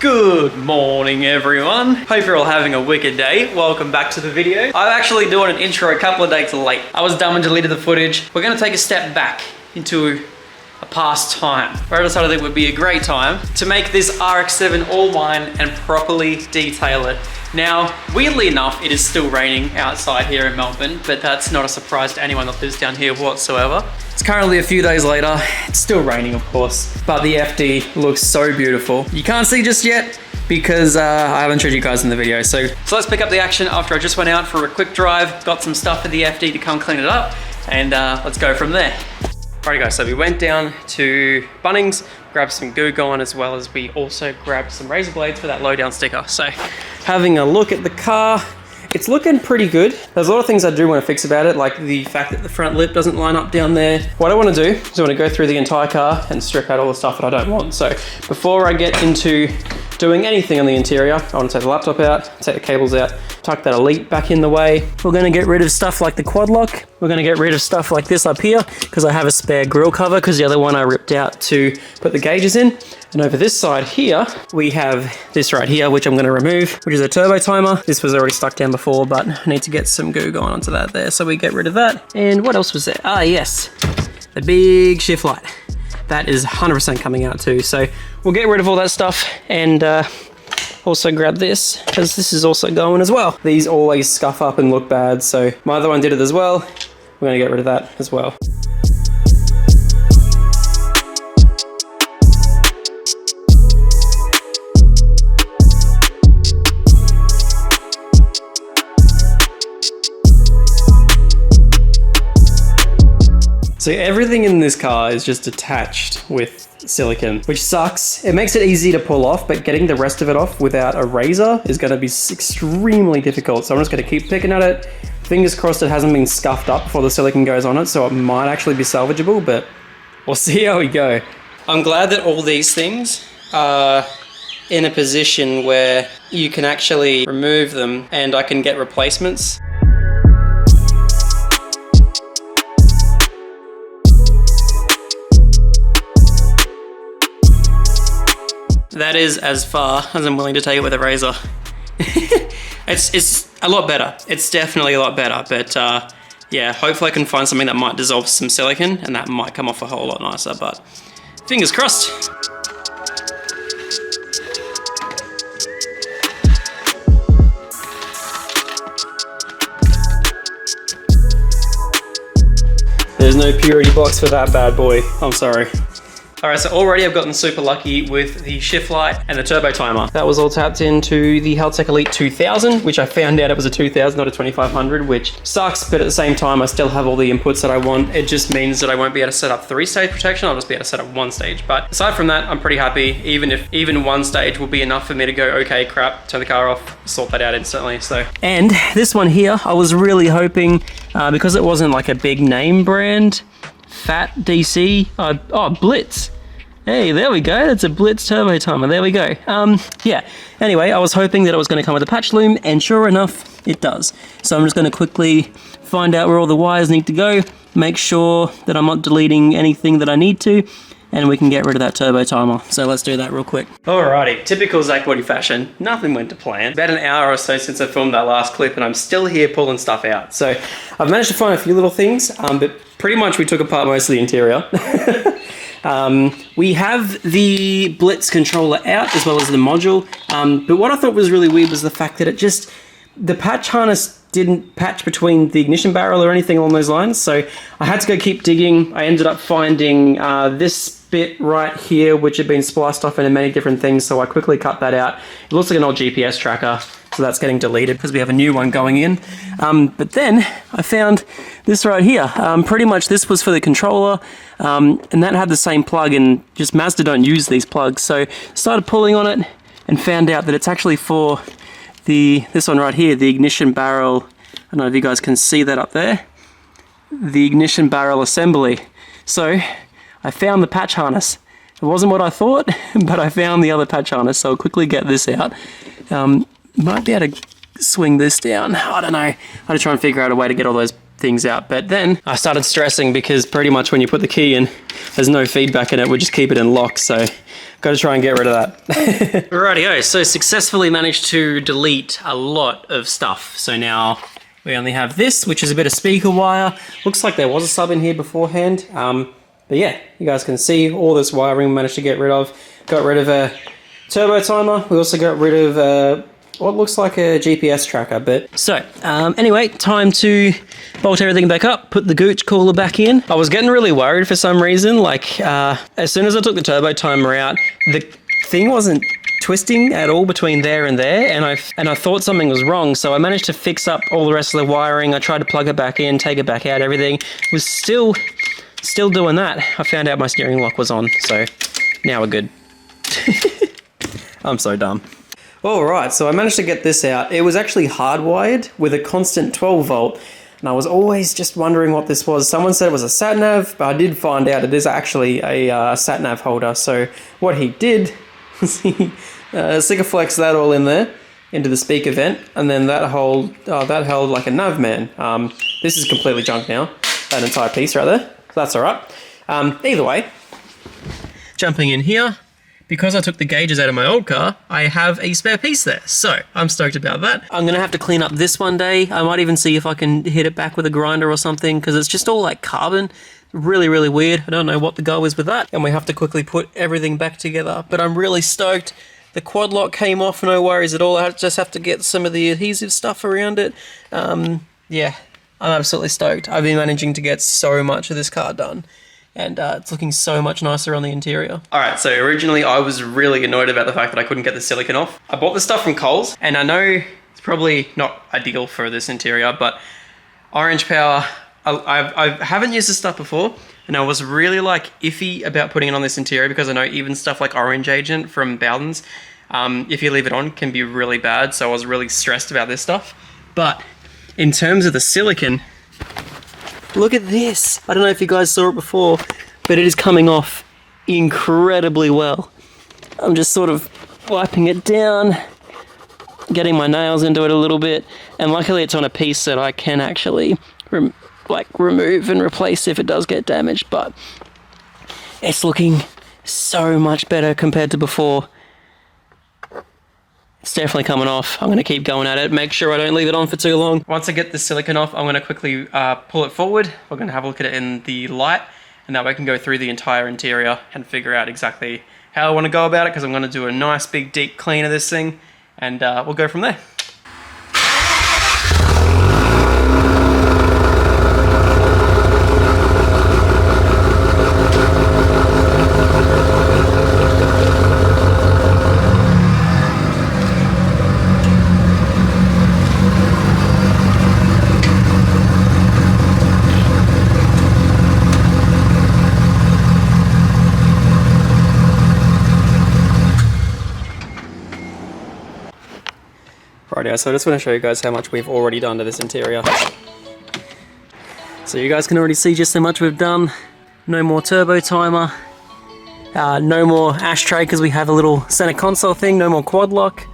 Good morning everyone, hope you're all having a wicked day. Welcome back to the video. I'm actually doing an intro a couple of days late. I was dumb and deleted the footage. We're going to take a step back into a past time where I decided it would be a great time to make this RX7 all mine and properly detail it. Now, weirdly enough, it is still raining outside here in Melbourne, but that's not a surprise to anyone that lives down here whatsoever. It's currently a few days later. It's still raining, of course, but the FD looks so beautiful. You can't see just yet because I haven't showed you guys in the video. So let's pick up the action after I just went out for a quick drive, got some stuff for the FD to come clean it up, and let's go from there. Alright guys, so we went down to Bunnings, grabbed some Goo Gone, as well as we also grabbed some razor blades for that lowdown sticker. So having a look at the car, it's looking pretty good. There's a lot of things I do want to fix about it, like the fact that the front lip doesn't line up down there. What I want to do is I want to go through the entire car and strip out all the stuff that I don't want. So before I get into doing anything on the interior, I want to take the laptop out, take the cables out, tuck that Elite back in the way. We're going to get rid of stuff like the quad lock. We're going to get rid of stuff like this up here because I have a spare grille cover because the other one I ripped out to put the gauges in. And over this side here, we have this right here, which I'm going to remove, which is a turbo timer. This was already stuck down before, but I need to get some goo going onto that there. So we get rid of that. And what else was there? Ah, yes, the big shift light. That is 100% coming out too. So we'll get rid of all that stuff and also grab this because this is also going as well. These always scuff up and look bad. So my other one did it as well. We're going to get rid of that as well. So everything in this car is just attached with silicone, which sucks. It makes it easy to pull off, but getting the rest of it off without a razor is going to be extremely difficult. So I'm just going to keep picking at it. Fingers crossed it hasn't been scuffed up before the silicone goes on it, so it might actually be salvageable, but we'll see how we go. I'm glad that all these things are in a position where you can actually remove them and I can get replacements. That is as far as I'm willing to take it with a razor. It's a lot better. It's definitely a lot better, but yeah, hopefully I can find something that might dissolve some silicone and that might come off a whole lot nicer, but fingers crossed. There's no purity box for that bad boy. I'm sorry. Alright, so already I've gotten super lucky with the shift light and the turbo timer. That was all tapped into the Haltech Elite 2000, which I found out it was a 2000, not a 2500, which sucks, but at the same time I still have all the inputs that I want. It just means that I won't be able to set up 3-stage protection, I'll just be able to set up 1 stage. But aside from that, I'm pretty happy, even 1 stage will be enough for me to go, okay, crap, turn the car off, sort that out instantly, so. And this one here, I was really hoping, because it wasn't like a big name brand, Fat DC, oh, Blitz. Hey, there we go. That's a Blitz turbo timer. There we go. Yeah. Anyway, I was hoping that it was going to come with a patch loom, and sure enough, it does. So I'm just going to quickly find out where all the wires need to go, make sure that I'm not deleting anything that I need to, and we can get rid of that turbo timer. So let's do that real quick. Alrighty, typical ZacBaldy fashion. Nothing went to plan. About an hour or so since I filmed that last clip, and I'm still here pulling stuff out. So I've managed to find a few little things, but pretty much we took apart most of the interior. We have the Blitz controller out as well as the module, but what I thought was really weird was the fact that the patch harness didn't patch between the ignition barrel or anything along those lines, so I had to go keep digging. I ended up finding this bit right here, which had been spliced off into many different things, so I quickly cut that out. It looks like an old GPS tracker, so that's getting deleted because we have a new one going in. But then I found this right here. Pretty much this was for the controller, and that had the same plug, and just Mazda don't use these plugs. So started pulling on it and found out that it's actually for this one right here, the ignition barrel. I don't know if you guys can see that up there. The ignition barrel assembly. So I found the patch harness. It wasn't what I thought, but I found the other patch harness, so I'll quickly get this out. Might be able to swing this down. I don't know. I had to try and figure out a way to get all those things out. But then I started stressing because pretty much when you put the key in, there's no feedback in it. We just keep it in lock. So got to try and get rid of that. Rightio, so successfully managed to delete a lot of stuff. So now we only have this, which is a bit of speaker wire. Looks like there was a sub in here beforehand. But yeah, you guys can see all this wiring we managed to get rid of. Got rid of a turbo timer. We also got rid of what looks like a GPS tracker. But so anyway, time to bolt everything back up, put the gooch cooler back in. I was getting really worried for some reason. Like as soon as I took the turbo timer out, the thing wasn't twisting at all between there and there, and I thought something was wrong. So I managed to fix up all the rest of the wiring. I tried to plug it back in, take it back out. Everything was still doing that. I found out my steering lock was on, so now we're good. I'm so dumb. Alright, so I managed to get this out. It was actually hardwired with a constant 12 volt, and I was always just wondering what this was. Someone said it was a sat-nav, but I did find out it is actually a sat-nav holder. So what he did was he sikaflex that all in there into the speaker vent, and then that held like a nav man. This is completely junk now, that entire piece right there. So that's alright. Either way, jumping in here, because I took the gauges out of my old car, I have a spare piece there. So I'm stoked about that. I'm gonna have to clean up this one day. I might even see if I can hit it back with a grinder or something, because it's just all like carbon. Really, really weird. I don't know what the go is with that. And we have to quickly put everything back together. But I'm really stoked. The quad lock came off, no worries at all. I just have to get some of the adhesive stuff around it. Yeah, I'm absolutely stoked. I've been managing to get so much of this car done. And it's looking so much nicer on the interior. All right, so originally I was really annoyed about the fact that I couldn't get the silicone off. I bought this stuff from Coles, and I know it's probably not ideal for this interior, but Orange Power, I haven't used this stuff before, and I was really like iffy about putting it on this interior because I know even stuff like Orange Agent from Bowden's, if you leave it on, can be really bad. So I was really stressed about this stuff. But in terms of the silicone, look at this. I don't know if you guys saw it before, but it is coming off incredibly well. I'm just sort of wiping it down, getting my nails into it a little bit, and luckily it's on a piece that I can actually remove and replace if it does get damaged, but it's looking so much better compared to before. It's definitely coming off. I'm going to keep going at it, make sure I don't leave it on for too long. Once I get the silicone off, I'm going to quickly pull it forward. We're going to have a look at it in the light, and that way I can go through the entire interior and figure out exactly how I want to go about it, because I'm going to do a nice big deep clean of this thing, and we'll go from there. Rightio, so I just want to show you guys how much we've already done to this interior. So you guys can already see just how much we've done. No more turbo timer, no more ashtray because we have a little center console thing, no more quad lock.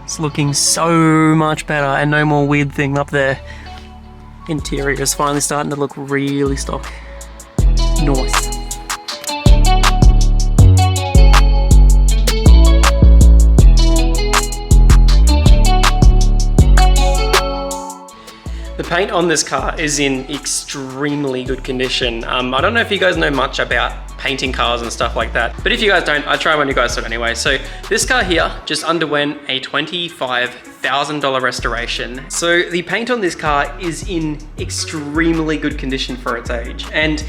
It's looking so much better, and no more weird thing up there. Interior is finally starting to look really stock. Nice. The paint on this car is in extremely good condition. I don't know if you guys know much about painting cars and stuff like that, but if you guys don't, I try when you guys do anyway. So this car here just underwent a $25,000 restoration. So the paint on this car is in extremely good condition for its age. And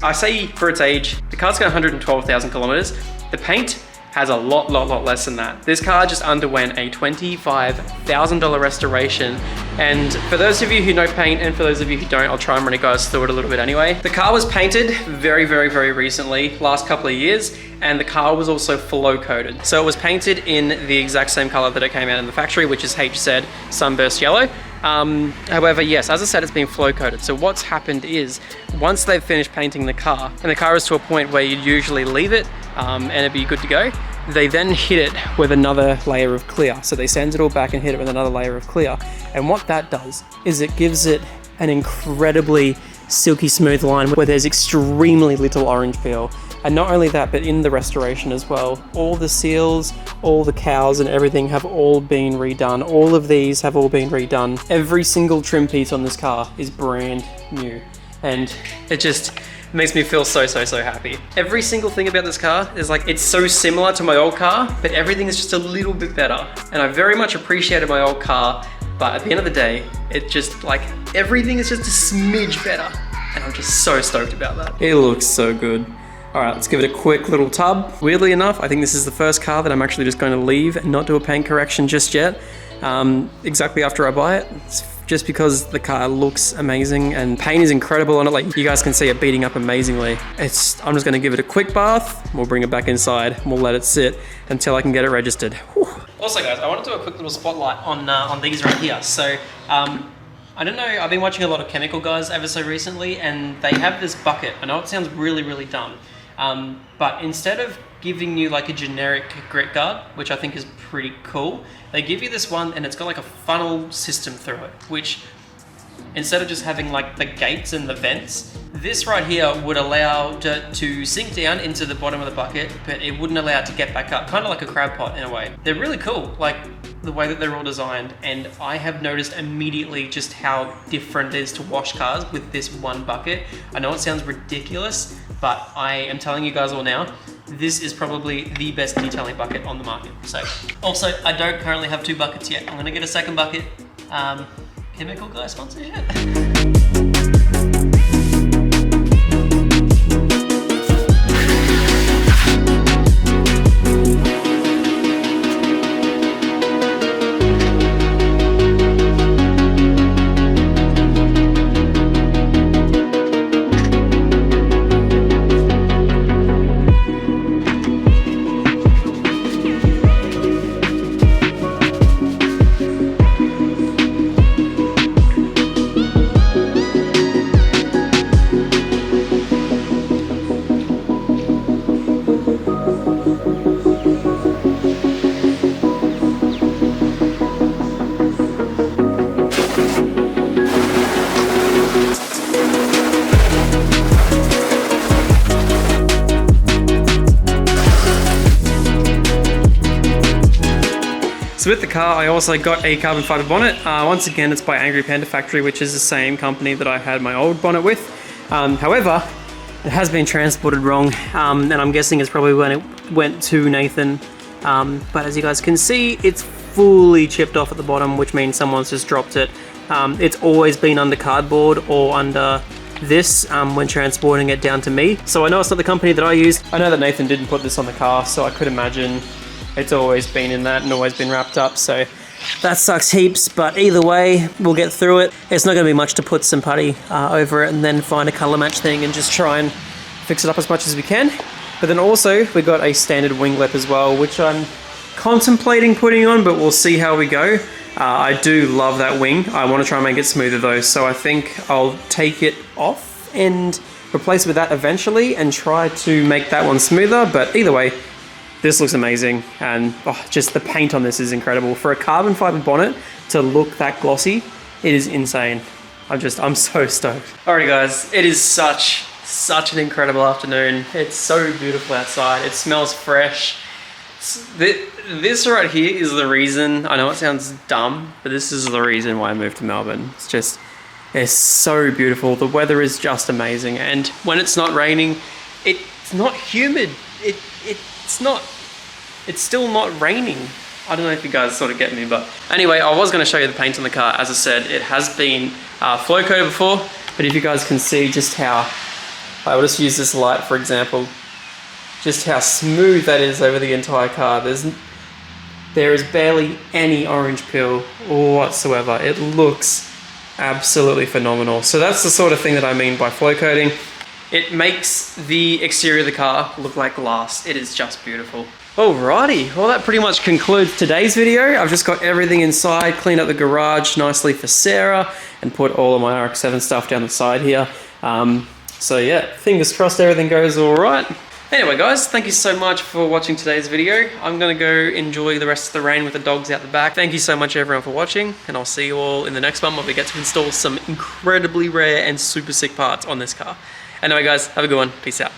I say for its age, the car's got 112,000 kilometers. The paint has a lot less than that. This car just underwent a $25,000 restoration. And for those of you who know paint, and for those of you who don't, I'll try and run you guys through it a little bit anyway. The car was painted very recently, last couple of years, and the car was also flow coated. So it was painted in the exact same color that it came out in the factory, which is HZ Sunburst Yellow. However, yes, as I said, it's been flow coated. So what's happened is, once they've finished painting the car, and the car is to a point where you'd usually leave it and it'd be good to go, they then hit it with another layer of clear. So they sand it all back and hit it with another layer of clear. And what that does is it gives it an incredibly silky smooth line where there's extremely little orange peel. And not only that, but in the restoration as well, all the seals, all the cowls and everything have all been redone. All of these have all been redone. Every single trim piece on this car is brand new. And it just makes me feel so happy. Every single thing about this car is like, it's so similar to my old car, but everything is just a little bit better. And I very much appreciated my old car, but at the end of the day, it just like, everything is just a smidge better. And I'm just so stoked about that. It looks so good. All right, let's give it a quick little tub. Weirdly enough, I think this is the first car that I'm actually just going to leave and not do a paint correction just yet. Exactly after I buy it. It's just because the car looks amazing and paint is incredible on it. Like you guys can see it beating up amazingly. I'm just going to give it a quick bath. We'll bring it back inside. And we'll let it sit until I can get it registered. Whew. Also guys, I want to do a quick little spotlight on these right here. So, I don't know, I've been watching a lot of chemical guys ever so recently, and they have this bucket. I know it sounds really dumb, but instead of giving you like a generic grit guard, which I think is pretty cool, they give you this one and it's got like a funnel system through it, which instead of just having like the gates and the vents, this right here would allow dirt to sink down into the bottom of the bucket, but it wouldn't allow it to get back up, kind of like a crab pot in a way. They're really cool, like the way that they're all designed, and I have noticed immediately just how different it is to wash cars with this one bucket. I know it sounds ridiculous, but I am telling you guys all now, this is probably the best detailing bucket on the market. So, also, I don't currently have 2 buckets yet. I'm gonna get a second bucket. Chemical guy sponsorship. So with the car, I also got a carbon fiber bonnet. Once again, it's by Angry Panda Factory, which is the same company that I had my old bonnet with. However, it has been transported wrong, and I'm guessing it's probably when it went to Nathan. But as you guys can see, it's fully chipped off at the bottom, which means someone's just dropped it. It's always been under cardboard or under this when transporting it down to me. So I know it's not the company that I use. I know that Nathan didn't put this on the car, so I could imagine it's always been in that and always been wrapped up. So that sucks heaps, but either way, we'll get through it. It's not gonna be much to put some putty over it and then find a color match thing and just try and fix it up as much as we can. But then also, we got a standard wing lip as well, which I'm contemplating putting on, but we'll see how we go. I do love that wing. I want to try and make it smoother though, so I think I'll take it off and replace it with that eventually and try to make that one smoother. But either way, this looks amazing, and just the paint on this is incredible. For a carbon fiber bonnet to look that glossy, it is insane. I'm so stoked. Alrighty guys, it is such an incredible afternoon. It's so beautiful outside. It smells fresh. This right here is the reason, I know it sounds dumb, but this is the reason why I moved to Melbourne. It's so beautiful. The weather is just amazing, and when it's not raining, it's not humid. It's still not raining. I don't know if you guys sort of get me, but anyway, I was going to show you the paint on the car. As I said, it has been flow coated before, but if you guys can see just how, I will just use this light for example, just how smooth that is over the entire car. There is barely any orange peel whatsoever. It looks absolutely phenomenal. So that's the sort of thing that I mean by flow coating. It makes the exterior of the car look like glass. It is just beautiful. Alrighty, well that pretty much concludes today's video. I've just got everything inside, cleaned up the garage nicely for Sarah, and put all of my RX7 stuff down the side here. So yeah, fingers crossed everything goes alright. Anyway guys, thank you so much for watching today's video. I'm gonna go enjoy the rest of the rain with the dogs out the back. Thank you so much everyone for watching, and I'll see you all in the next one where we get to install some incredibly rare and super sick parts on this car. Anyway guys, have a good one. Peace out.